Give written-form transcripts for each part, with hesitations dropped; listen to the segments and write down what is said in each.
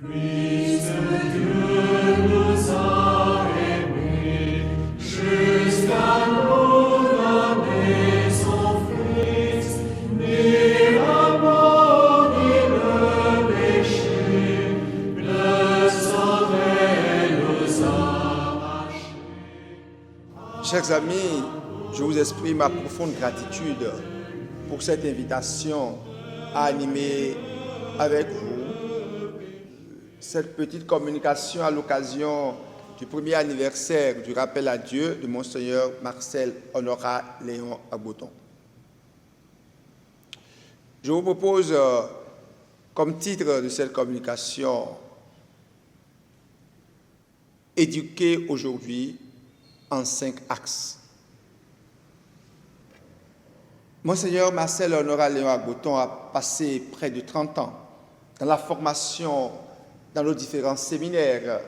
Christ Dieu nous a aimés, jusqu'à nous donner son Fils, ni la mort ni le péché, le sauver nous a arrachés. Chers amis, je vous exprime ma profonde gratitude pour cette invitation à animer avec vous cette petite communication à l'occasion du premier anniversaire du rappel à Dieu de Monseigneur Marcel Honorat Léon Agboton. Je vous propose comme titre de cette communication « Éduquer aujourd'hui en 5 axes ». Monseigneur Marcel Honorat Léon Agboton a passé près de 30 ans dans la formation dans nos différents séminaires.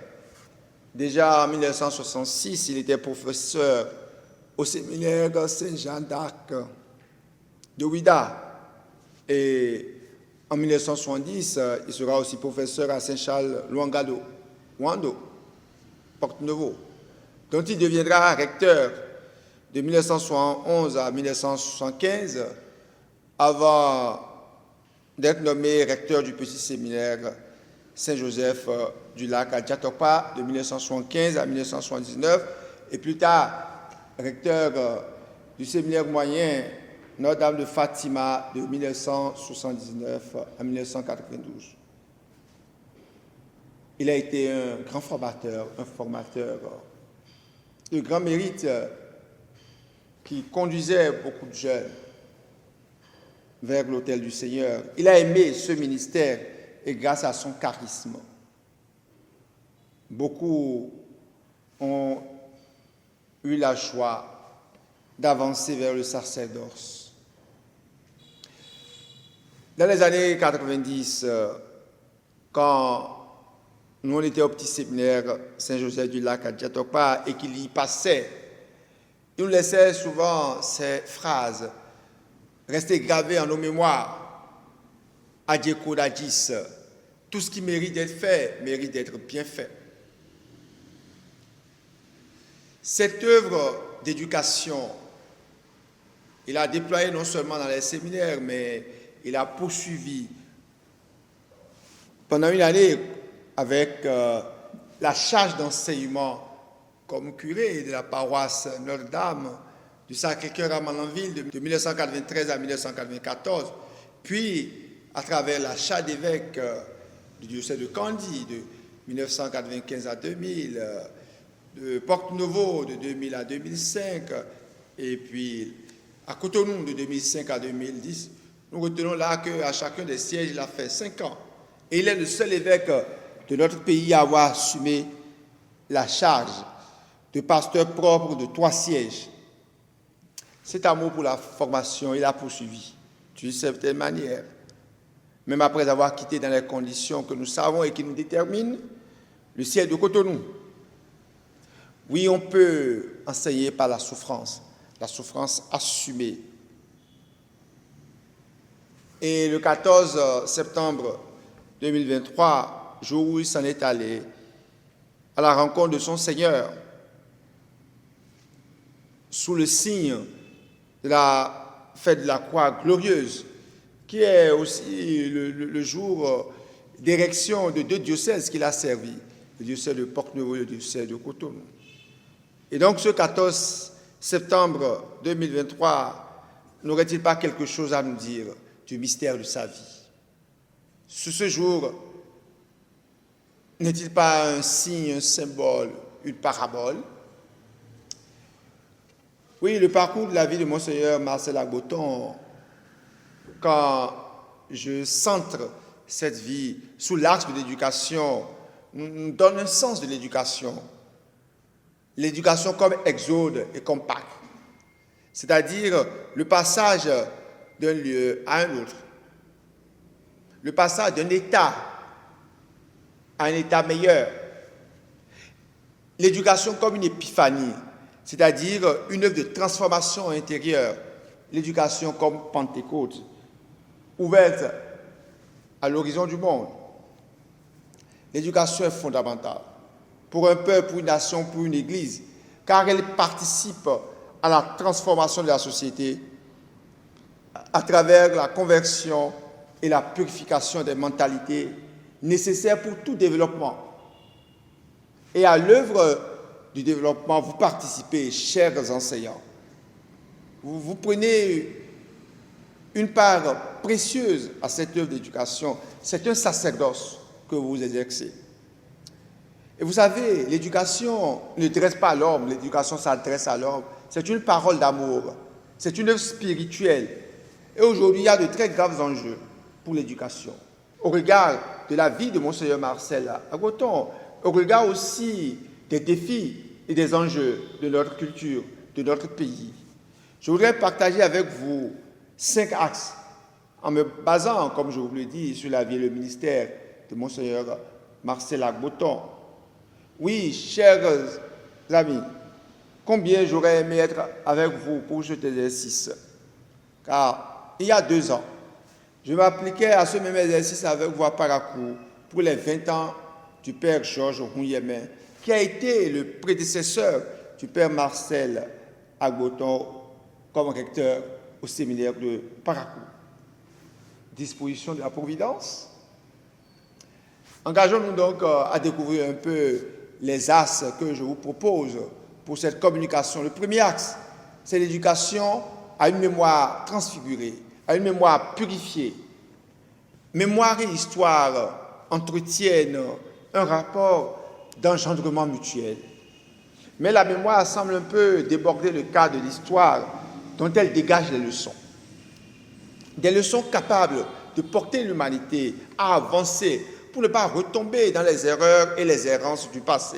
Déjà en 1966, il était professeur au séminaire Saint-Jean d'Arc de Ouidah. Et en 1970, il sera aussi professeur à Saint-Charles Luangado, Wando, Porte-Nouveau, dont il deviendra recteur de 1971 à 1975, avant d'être nommé recteur du petit séminaire Saint-Joseph du Lac à Djatopa de 1975 à 1979, et plus tard recteur du séminaire moyen Notre-Dame de Fatima de 1979 à 1992. Il a été un grand formateur de grand mérite qui conduisait beaucoup de jeunes vers l'autel du Seigneur. Il a aimé ce ministère et grâce à son charisme, beaucoup ont eu la joie d'avancer vers le sacerdoce. Dans les années 90, quand nous on était au petit séminaire Saint-Joseph du Lac à Djatopa et qu'il y passait, il nous laissait souvent ces phrases rester gravées en nos mémoires. Adjeko d'Adjis, tout ce qui mérite d'être fait, mérite d'être bien fait. Cette œuvre d'éducation, il a déployé non seulement dans les séminaires, mais il a poursuivi pendant une année avec la charge d'enseignement comme curé de la paroisse Notre-Dame du Sacré-Cœur à Malanville de 1993 à 1994, puis à travers la charge d'évêque du diocèse de Kandy de 1995 à 2000, de Porte-Nouveau de 2000 à 2005, et puis à Cotonou de 2005 à 2010. Nous retenons là qu'à chacun des sièges, il a fait 5 ans. Et il est le seul évêque de notre pays à avoir assumé la charge de pasteur propre de 3 sièges. Cet amour pour la formation, il a poursuivi d'une certaine manière, même après avoir quitté dans les conditions que nous savons et qui nous déterminent, le ciel de Cotonou. Oui, on peut enseigner par la souffrance assumée. Et le 14 septembre 2023, jour où il s'en est allé à la rencontre de son Seigneur, sous le signe de la fête de la Croix glorieuse, qui est aussi le jour d'érection de 2 diocèses qu'il a servi, le diocèse de Porte-Nouveau et le diocèse de Cotonou. Et donc ce 14 septembre 2023, n'aurait-il pas quelque chose à nous dire du mystère de sa vie? Sur ce jour, n'est-il pas un signe, un symbole, une parabole? Oui, le parcours de la vie de Monseigneur Marcel Agboton, quand je centre cette vie sous l'axe de l'éducation, nous donne un sens de l'éducation. L'éducation comme exode et comme Pâques, c'est-à-dire le passage d'un lieu à un autre, le passage d'un état à un état meilleur. L'éducation comme une épiphanie, c'est-à-dire une œuvre de transformation intérieure. L'éducation comme Pentecôte, ouverte à l'horizon du monde. L'éducation est fondamentale pour un peuple, pour une nation, pour une église, car elle participe à la transformation de la société à travers la conversion et la purification des mentalités nécessaires pour tout développement. Et à l'œuvre du développement, vous participez, chers enseignants. Vous prenez une part précieuse à cette œuvre d'éducation. C'est un sacerdoce que vous exercez. Et vous savez, l'éducation ne dresse pas l'homme, l'éducation s'adresse à l'homme. C'est une parole d'amour, c'est une œuvre spirituelle. Et aujourd'hui, il y a de très graves enjeux pour l'éducation. Au regard de la vie de Monseigneur Marcel Agoton, au regard aussi des défis et des enjeux de notre culture, de notre pays. Je voudrais partager avec vous 5 axes en me basant, comme je vous l'ai dit, sur la vie et le ministère de Monseigneur Marcel Agoton. Oui, chers amis, combien j'aurais aimé être avec vous pour cet exercice. Car il y a 2 ans, je m'appliquais à ce même exercice avec vous à Parakou pour les 20 ans du Père Georges Rouyemin, qui a été le prédécesseur du Père Marcel Agoton comme recteur au séminaire de Parakou. Disposition de la Providence. Engageons-nous donc à découvrir un peu les axes que je vous propose pour cette communication. Le premier axe, c'est l'éducation à une mémoire transfigurée, à une mémoire purifiée. Mémoire et histoire entretiennent un rapport d'engendrement mutuel. Mais la mémoire semble un peu déborder le cadre de l'histoire dont elle dégage les leçons. Des leçons capables de porter l'humanité à avancer pour ne pas retomber dans les erreurs et les errances du passé.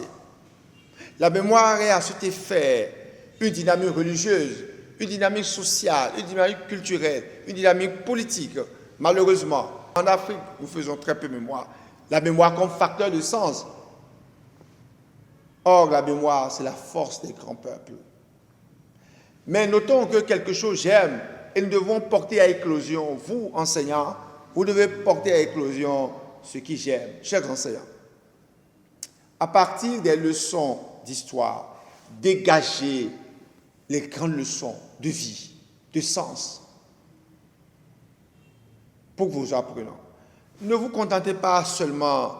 La mémoire est à cet effet une dynamique religieuse, une dynamique sociale, une dynamique culturelle, une dynamique politique. Malheureusement, en Afrique, nous faisons très peu mémoire. La mémoire comme facteur de sens. Or, la mémoire, c'est la force des grands peuples. Mais notons que quelque chose germe et nous devons porter à éclosion, vous, enseignants, vous devez porter à éclosion ce qui germe, chers enseignants. À partir des leçons d'histoire, dégagez les grandes leçons de vie, de sens pour vos apprenants. Ne vous contentez pas seulement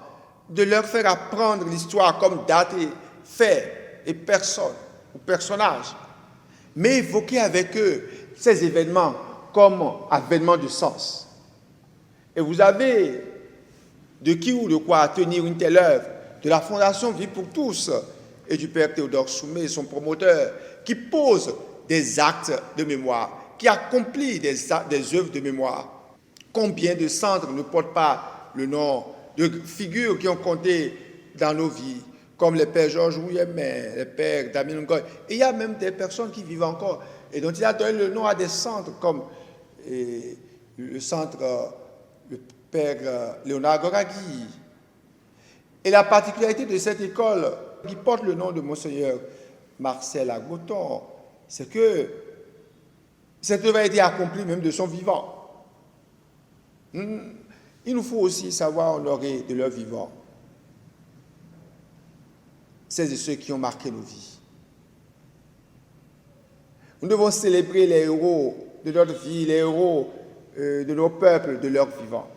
de leur faire apprendre l'histoire comme date et fait et personne ou personnage, mais évoquez avec eux ces événements comme avènements de sens. Et vous avez de qui ou de quoi tenir une telle œuvre de la Fondation Vie pour tous et du Père Théodore Soumet, son promoteur, qui pose des actes de mémoire, qui accomplit des œuvres de mémoire. Combien de centres ne portent pas le nom de figures qui ont compté dans nos vies, comme les pères Georges Rouyemin, les pères Damien Ngoy. Et il y a même des personnes qui vivent encore et dont il a donné le nom à des centres comme le centre, le père Léonard Goragui. Et la particularité de cette école qui porte le nom de Monseigneur Marcel Agoton, c'est que cette œuvre a été accomplie même de son vivant. Il nous faut aussi savoir honorer de leur vivant celles et ceux qui ont marqué nos vies. Nous devons célébrer les héros de notre vie, les héros de nos peuples, de leur vivant.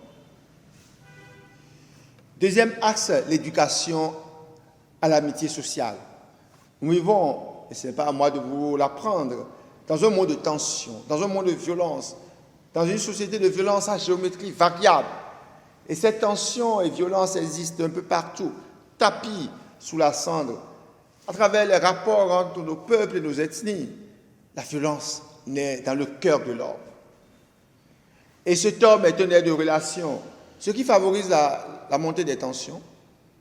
Deuxième axe, l'éducation à l'amitié sociale. Nous vivons, et ce n'est pas à moi de vous l'apprendre, dans un monde de tension, dans un monde de violence, dans une société de violence à géométrie variable. Et cette tension et violence existent un peu partout, tapis sous la cendre, à travers les rapports entre nos peuples et nos ethnies. La violence naît dans le cœur de l'homme. Et cet homme est un être de relation. Ce qui favorise la montée des tensions,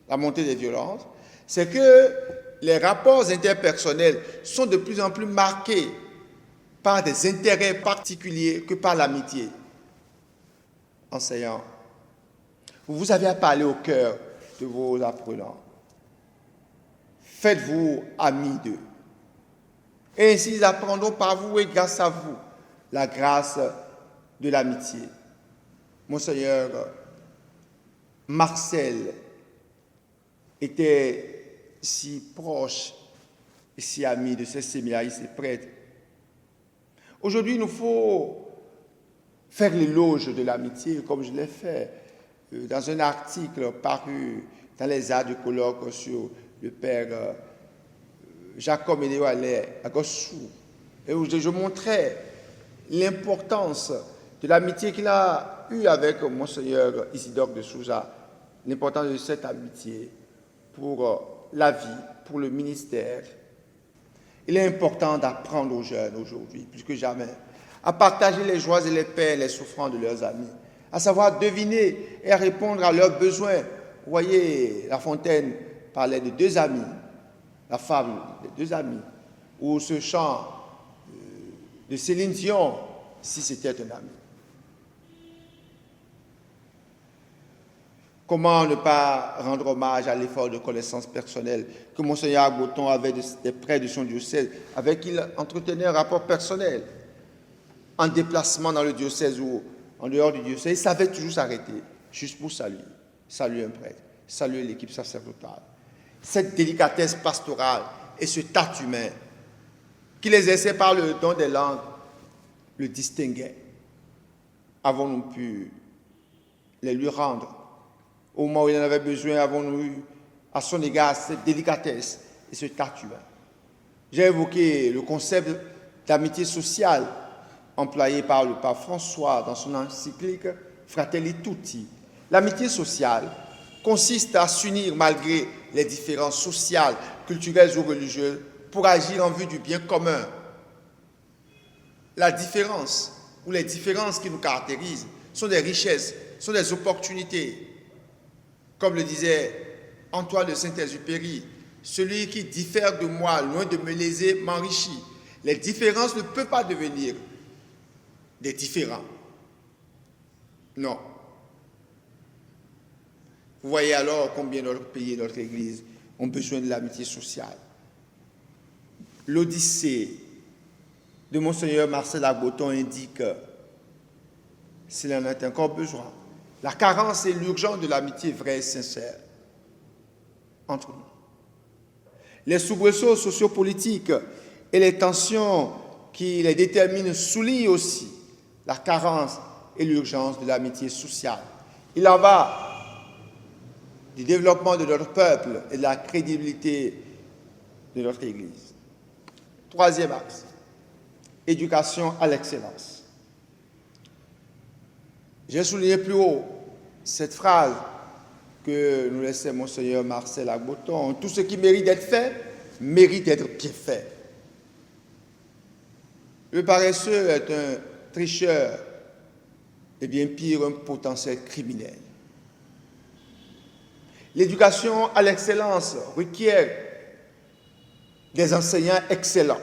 la montée des violences, c'est que les rapports interpersonnels sont de plus en plus marqués par des intérêts particuliers que par l'amitié. Enseignants, vous avez à parler au cœur de vos apprenants. Faites-vous amis d'eux. Et ainsi, ils apprendront par vous et grâce à vous la grâce de l'amitié. Monseigneur Marcel était si proche et si ami de ces séminaristes et prêtres. Aujourd'hui, il nous faut faire l'éloge de l'amitié, comme je l'ai fait dans un article paru dans les arts du colloque sur le père Jacob Ménéo à Gossou, et où je montrais l'importance de l'amitié qu'il a eue avec Monseigneur Isidore de Souza, l'importance de cette amitié pour la vie, pour le ministère. Il est important d'apprendre aux jeunes aujourd'hui, plus que jamais, à partager les joies et les peines, les souffrances de leurs amis, à savoir deviner et à répondre à leurs besoins. Vous voyez, La Fontaine parlait de deux amis, la fable des deux amis, ou ce chant de Céline Dion, si c'était un ami. Comment ne pas rendre hommage à l'effort de connaissance personnelle que Monseigneur Agboton avait des prêtres de son diocèse, avec qui il entretenait un rapport personnel. En déplacement dans le diocèse ou en dehors du diocèse, il savait toujours s'arrêter, juste pour saluer un prêtre, saluer l'équipe sacerdotale. Cette délicatesse pastorale et ce tact humain qui les exerçait par le don des langues le distinguaient. Avons-nous pu les lui rendre? Au moment où il en avait besoin, avons-nous eu à son égard cette délicatesse et ce tact humain? J'ai évoqué le concept d'amitié sociale employé par le pape François dans son encyclique Fratelli Tutti. L'amitié sociale consiste à s'unir malgré les différences sociales, culturelles ou religieuses pour agir en vue du bien commun. La différence ou les différences qui nous caractérisent sont des richesses, sont des opportunités. Comme le disait Antoine de Saint-Exupéry, celui qui diffère de moi, loin de me léser, m'enrichit. Les différences ne peuvent pas devenir des différents. Non. Vous voyez alors combien notre pays et notre Église ont besoin de l'amitié sociale. L'Odyssée de Monseigneur Marcel Agboton indique, s'il en a encore besoin, la carence et l'urgence de l'amitié vraie et sincère entre nous. Les soubresauts sociopolitiques et les tensions qui les déterminent soulignent aussi la carence et l'urgence de l'amitié sociale. Il en va du développement de notre peuple et de la crédibilité de notre Église. Troisième axe, éducation à l'excellence. J'ai souligné plus haut cette phrase que nous laissait Monseigneur Marcel Agboton. Tout ce qui mérite d'être fait, mérite d'être bien fait. Le paresseux est un tricheur et bien pire, un potentiel criminel. L'éducation à l'excellence requiert des enseignants excellents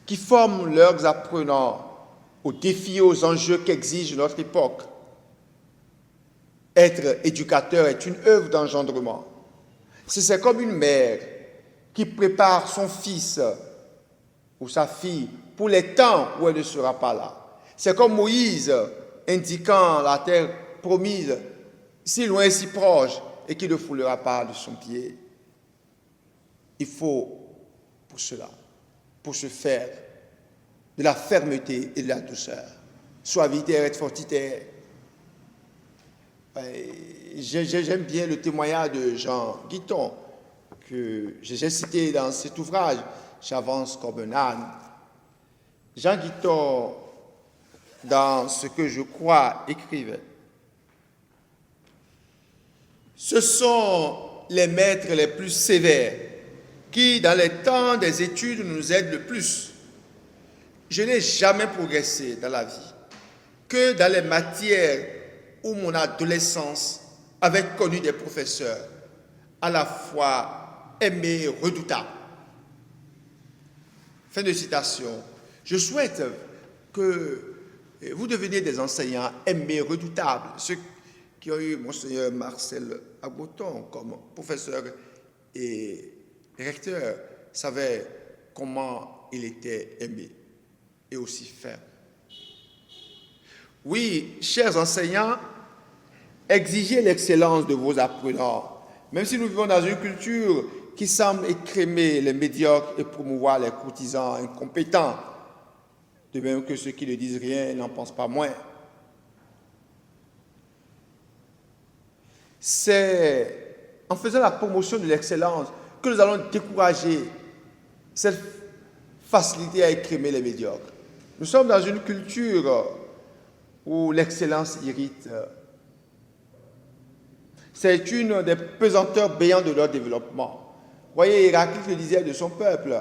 qui forment leurs apprenants aux défis et aux enjeux qu'exige notre époque. Être éducateur est une œuvre d'engendrement. C'est comme une mère qui prépare son fils ou sa fille pour les temps où elle ne sera pas là. C'est comme Moïse indiquant la terre promise, si loin, si proche, et qui ne foulera pas de son pied. Il faut pour cela, pour ce faire, de la fermeté et de la douceur. Suaviter et fortiter. J'aime bien le témoignage de Jean Guiton, que j'ai cité dans cet ouvrage, J'avance comme un âne. Jean Guiton, dans Ce que je crois, écrivait: ce sont les maîtres les plus sévères qui, dans les temps des études, nous aident le plus. Je n'ai jamais progressé dans la vie que dans les matières où mon adolescence avait connu des professeurs à la fois aimés et redoutables. Fin de citation. Je souhaite que vous deveniez des enseignants aimés et redoutables, ceux qui ont eu Monseigneur Marcel Agboton comme professeur et recteur savaient comment il était aimé et aussi ferme. Oui, chers enseignants, exigez l'excellence de vos apprenants, Même si nous vivons dans une culture qui semble écrémer les médiocres et promouvoir les courtisans incompétents, de même que ceux qui ne disent rien n'en pensent pas moins. C'est en faisant la promotion de l'excellence que nous allons décourager cette facilité à écrémer les médiocres. Nous sommes dans une culture où l'excellence irrite. C'est une des pesanteurs béantes de leur développement. Voyez, Héraclite le disait de son peuple.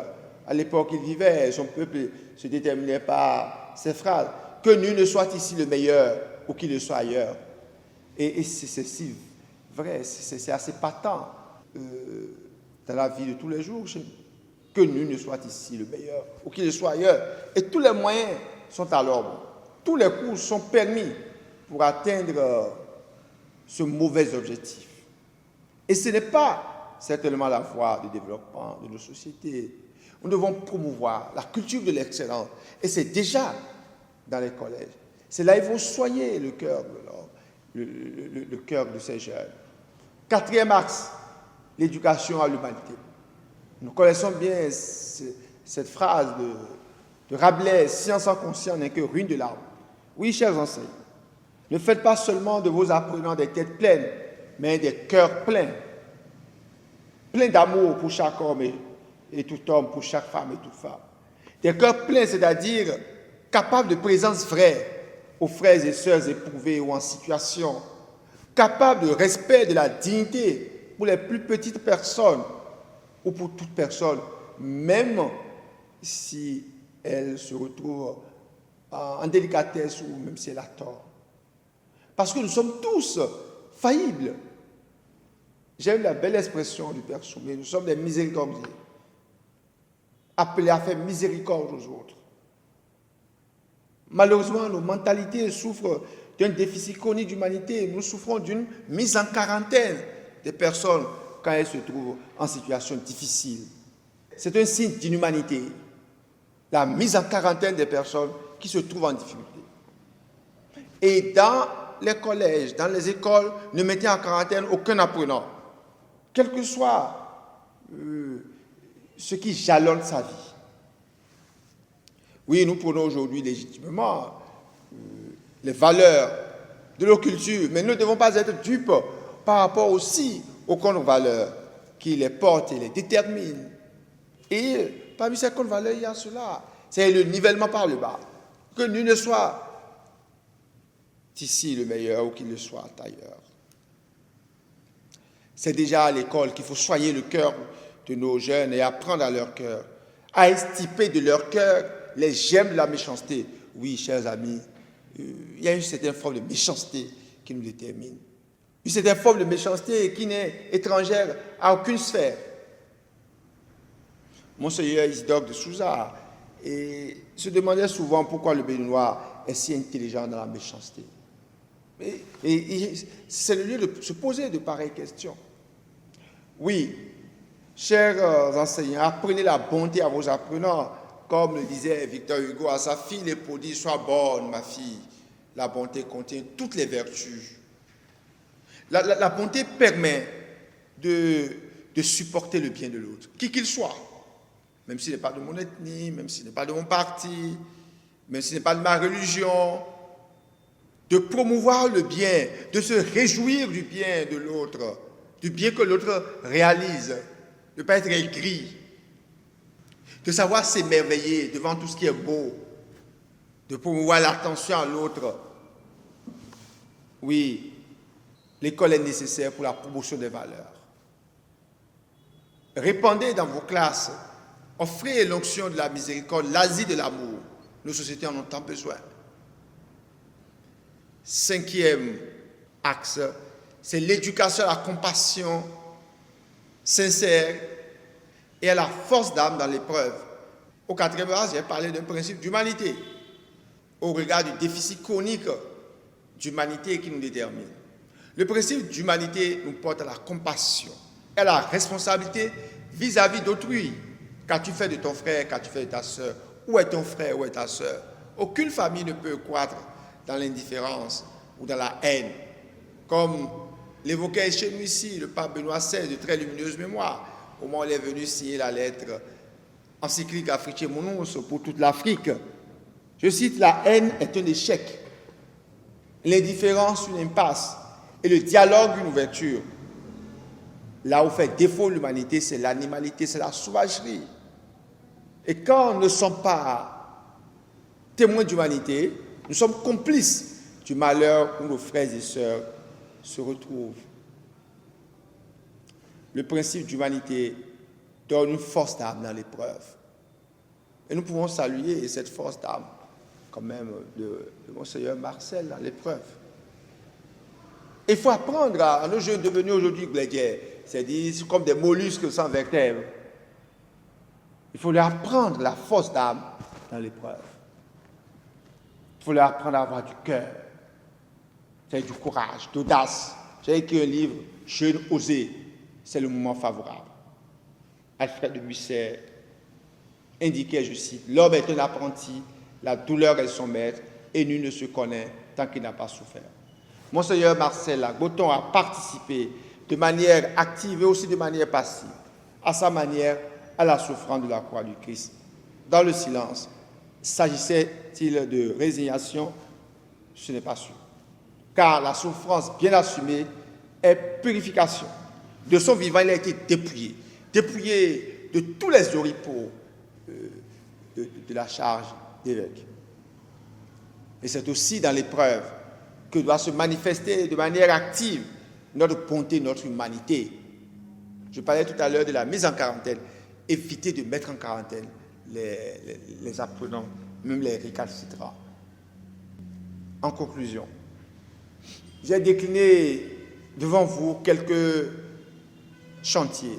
À l'époque où il vivait, son peuple se déterminait par ces phrases. Que nul ne soit ici le meilleur ou qu'il le soit ailleurs. Et c'est si vrai, c'est assez patent dans la vie de tous les jours. Que nul ne soit ici le meilleur ou qu'il le soit ailleurs. Et tous les moyens sont à l'ordre. Tous les coups sont permis pour atteindre ce mauvais objectif. Et ce n'est pas certainement la voie du développement de nos sociétés. Nous devons promouvoir la culture de l'excellence. Et c'est déjà dans les collèges. C'est là qu'ils vont soigner le cœur le cœur de ces jeunes. 4e axe, l'éducation à l'humanité. Nous connaissons bien cette phrase de Rabelais, science sans conscience n'est que ruine de l'âme. Oui, chers enseignants, ne faites pas seulement de vos apprenants des têtes pleines, mais des cœurs pleins. Pleins d'amour pour chaque homme et tout homme, pour chaque femme et toute femme. Des cœurs pleins, c'est-à-dire capables de présence vraie aux frères et sœurs éprouvés ou en situation, capables de respect de la dignité pour les plus petites personnes ou pour toute personne, même si elle se retrouve en délicatesse ou même si elle a tort. Parce que nous sommes tous faillibles. J'aime la belle expression du Père Soumé, nous sommes des miséricordieux, appelés à faire miséricorde aux autres. Malheureusement, nos mentalités souffrent d'un déficit chronique d'humanité. Nous souffrons d'une mise en quarantaine des personnes quand elles se trouvent en situation difficile. C'est un signe d'inhumanité, la mise en quarantaine des personnes qui se trouvent en difficulté. Et dans les collèges, dans les écoles, ne mettez en quarantaine aucun apprenant, quel que soit ce qui jalonne sa vie. Oui, nous prenons aujourd'hui légitimement les valeurs de nos cultures, mais nous ne devons pas être dupes par rapport aussi aux contre-valeurs qui les portent et les déterminent. Et parmi ces contre-valeurs, il y a cela, c'est le nivellement par le bas. Que nul ne soit ici le meilleur ou qu'il le soit ailleurs. C'est déjà à l'école qu'il faut soigner le cœur de nos jeunes et apprendre à leur cœur, à extirper de leur cœur les gemmes de la méchanceté. Oui, chers amis, il y a une certaine forme de méchanceté qui nous détermine. Une certaine forme de méchanceté qui n'est étrangère à aucune sphère. Monseigneur Isidore de Souza se demandait souvent pourquoi le Béninois est si intelligent dans la méchanceté. Et c'est le lieu de se poser de pareilles questions. Oui, chers enseignants, apprenez la bonté à vos apprenants. Comme le disait Victor Hugo à sa fille, les prodiges, sois bonne, ma fille. La bonté contient toutes les vertus. La bonté permet de supporter le bien de l'autre, qui qu'il soit, même s'il n'est pas de mon ethnie, même s'il n'est pas de mon parti, même s'il n'est pas de ma religion, de promouvoir le bien, de se réjouir du bien de l'autre, du bien que l'autre réalise, de ne pas être aigri, de savoir s'émerveiller devant tout ce qui est beau, de promouvoir l'attention à l'autre. Oui, l'école est nécessaire pour la promotion des valeurs. Répandez dans vos classes, offrez l'onction de la miséricorde, l'asile de l'amour. Nos sociétés en ont tant besoin. 5e axe, c'est l'éducation à la compassion sincère et à la force d'âme dans l'épreuve. Au 4e axe, j'ai parlé d'un principe d'humanité au regard du déficit chronique d'humanité qui nous détermine. Le principe d'humanité nous porte à la compassion et à la responsabilité vis-à-vis d'autrui. Qu'as-tu fait de ton frère, qu'as-tu fait de ta sœur? Où est ton frère, où est ta sœur? Aucune famille ne peut croître dans l'indifférence ou dans la haine. Comme l'évoquait chez nous ici, le pape Benoît XVI, de très lumineuse mémoire, au moment où il est venu signer la lettre encyclique Africae Monos pour toute l'Afrique. Je cite, la haine est un échec, l'indifférence une impasse et le dialogue une ouverture. Là où fait défaut l'humanité, c'est l'animalité, c'est la sauvagerie. Et quand nous ne sommes pas témoins d'humanité, nous sommes complices du malheur où nos frères et sœurs se retrouvent. Le principe d'humanité donne une force d'âme dans l'épreuve. Et nous pouvons saluer cette force d'âme, quand même, de Monseigneur Marcel dans l'épreuve. Il faut apprendre à nos jeunes devenus aujourd'hui glédières, c'est-à-dire comme des mollusques sans vertèbres. Il faut leur apprendre la force d'âme dans l'épreuve. Il faut leur apprendre à avoir du cœur, c'est du courage, d'audace. J'ai écrit un livre, Jeunes osés, c'est le moment favorable. Alfred de Musset indiquait, je cite, l'homme est un apprenti, la douleur est son maître, et nul ne se connaît tant qu'il n'a pas souffert. Monseigneur Marcel Agboton a participé de manière active et aussi de manière passive, à sa manière, à la souffrance de la croix du Christ. Dans le silence, s'agissait-il de résignation? Ce n'est pas sûr. Car la souffrance bien assumée est purification. De son vivant, il a été dépouillé de tous les oripeaux de la charge d'évêque. Et c'est aussi dans l'épreuve que doit se manifester de manière active notre bonté, notre humanité. Je parlais tout à l'heure de la mise en quarantaine. Éviter de mettre en quarantaine les apprenants, même les récalcitrants. En conclusion, j'ai décliné devant vous quelques chantiers,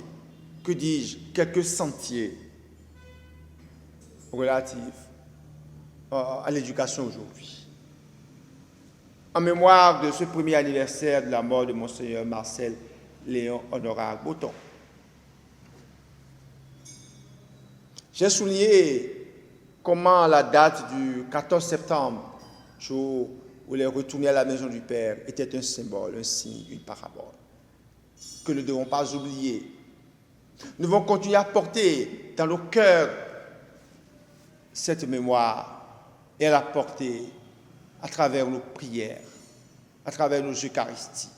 que dis-je, quelques sentiers relatifs à l'éducation aujourd'hui. En mémoire de ce premier anniversaire de la mort de Monseigneur Marcel Léon Honorat Agboton, j'ai souligné comment la date du 14 septembre, jour où il est retourné à la maison du Père, était un symbole, un signe, une parabole, que nous ne devons pas oublier. Nous devons continuer à porter dans nos cœurs cette mémoire et à la porter à travers nos prières, à travers nos Eucharisties.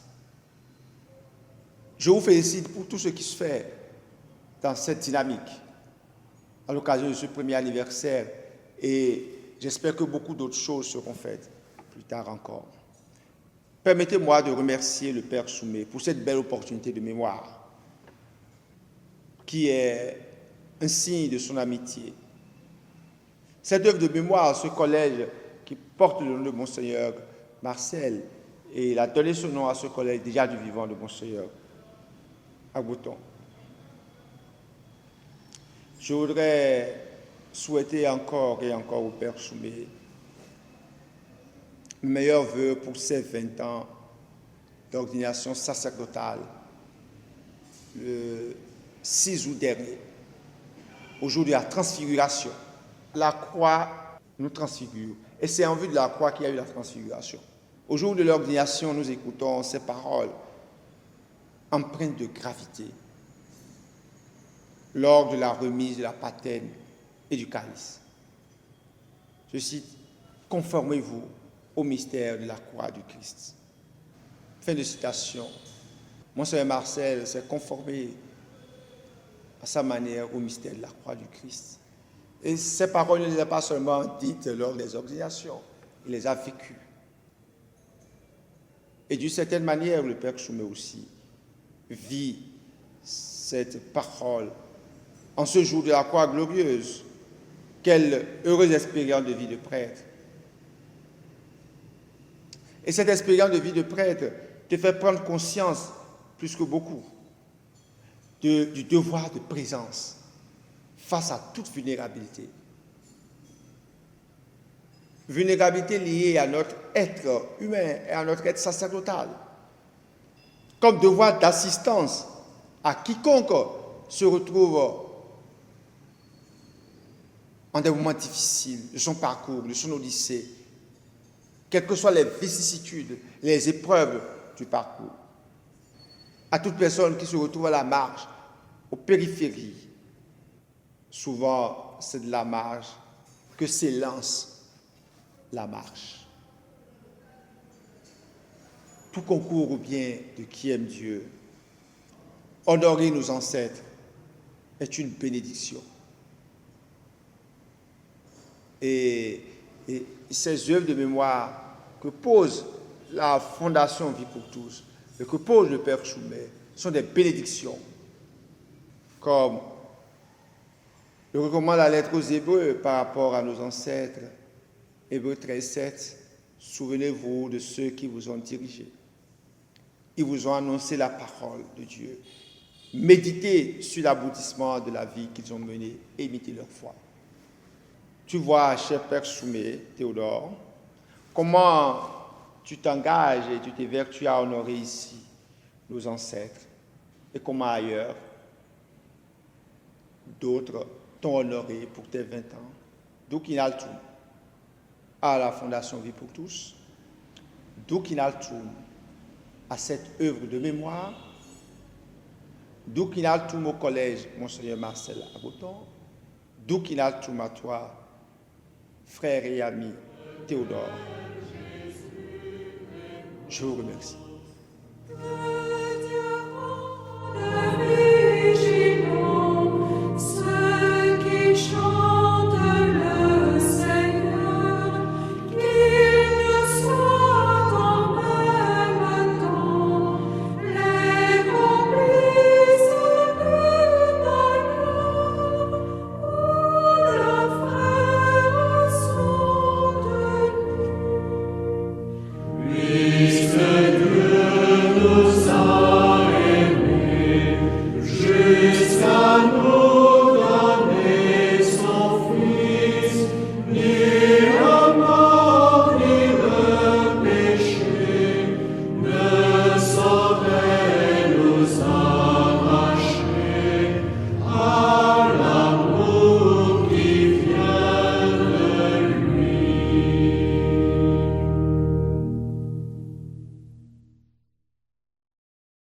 Je vous félicite pour tout ce qui se fait dans cette dynamique à l'occasion de ce premier anniversaire et j'espère que beaucoup d'autres choses seront faites plus tard encore. Permettez-moi de remercier le Père Soumé pour cette belle opportunité de mémoire qui est un signe de son amitié. Cette œuvre de mémoire, ce collège qui porte le nom de Monseigneur Marcel, et il a donné ce nom à ce collège déjà du vivant de Monseigneur Agboton. Je voudrais souhaiter encore et encore au Père Soumé le meilleur vœu pour ses 20 ans d'ordination sacerdotale le 6 août dernier, au jour de la transfiguration. La croix nous transfigure et c'est en vue de la croix qu'il y a eu la transfiguration. Au jour de l'ordination, nous écoutons ces paroles empreintes de gravité lors de la remise de la patène et du calice. Je cite, « Conformez-vous au mystère de la croix du Christ ». Fin de citation. Monseigneur Marcel s'est conformé à sa manière au mystère de la croix du Christ. Et ces paroles ne les a pas seulement dites lors des ordinations, il les a vécues. Et d'une certaine manière, le Père Soumé aussi vit cette parole en ce jour de la croix glorieuse. Quelle heureuse expérience de vie de prêtre. Et cette expérience de vie de prêtre te fait prendre conscience, plus que beaucoup, du devoir de présence face à toute vulnérabilité. Vulnérabilité liée à notre être humain et à notre être sacerdotal. Comme devoir d'assistance à quiconque se retrouve en des moments difficiles de son parcours, de son odyssée, quelles que soient les vicissitudes, les épreuves du parcours. à toute personne qui se retrouve à la marge, aux périphéries. Souvent, c'est de la marge que s'élance la marche. Tout concourt au bien de qui aime Dieu. Honorer nos ancêtres est une bénédiction. Et ces œuvres de mémoire que pose la Fondation Vie pour tous et que pose le Père Choumet sont des bénédictions. Comme le recommande la lettre aux Hébreux par rapport à nos ancêtres, Hébreux 13:7, souvenez-vous de ceux qui vous ont dirigés. Ils vous ont annoncé la parole de Dieu. Méditez sur l'aboutissement de la vie qu'ils ont menée et imitez leur foi. Tu vois, cher Père Choumet, Théodore, comment tu t'engages et tu t'évertues à honorer ici nos ancêtres et comment ailleurs d'autres t'ont honoré pour tes 20 ans. D'Oukinaltoum à la Fondation Vie pour tous, d'Oukinaltoum à cette œuvre de mémoire, d'Oukinaltoum au collège Monseigneur Marcel Aboton, d'Oukinaltoum à toi, frère et ami Théodore. Je vous remercie.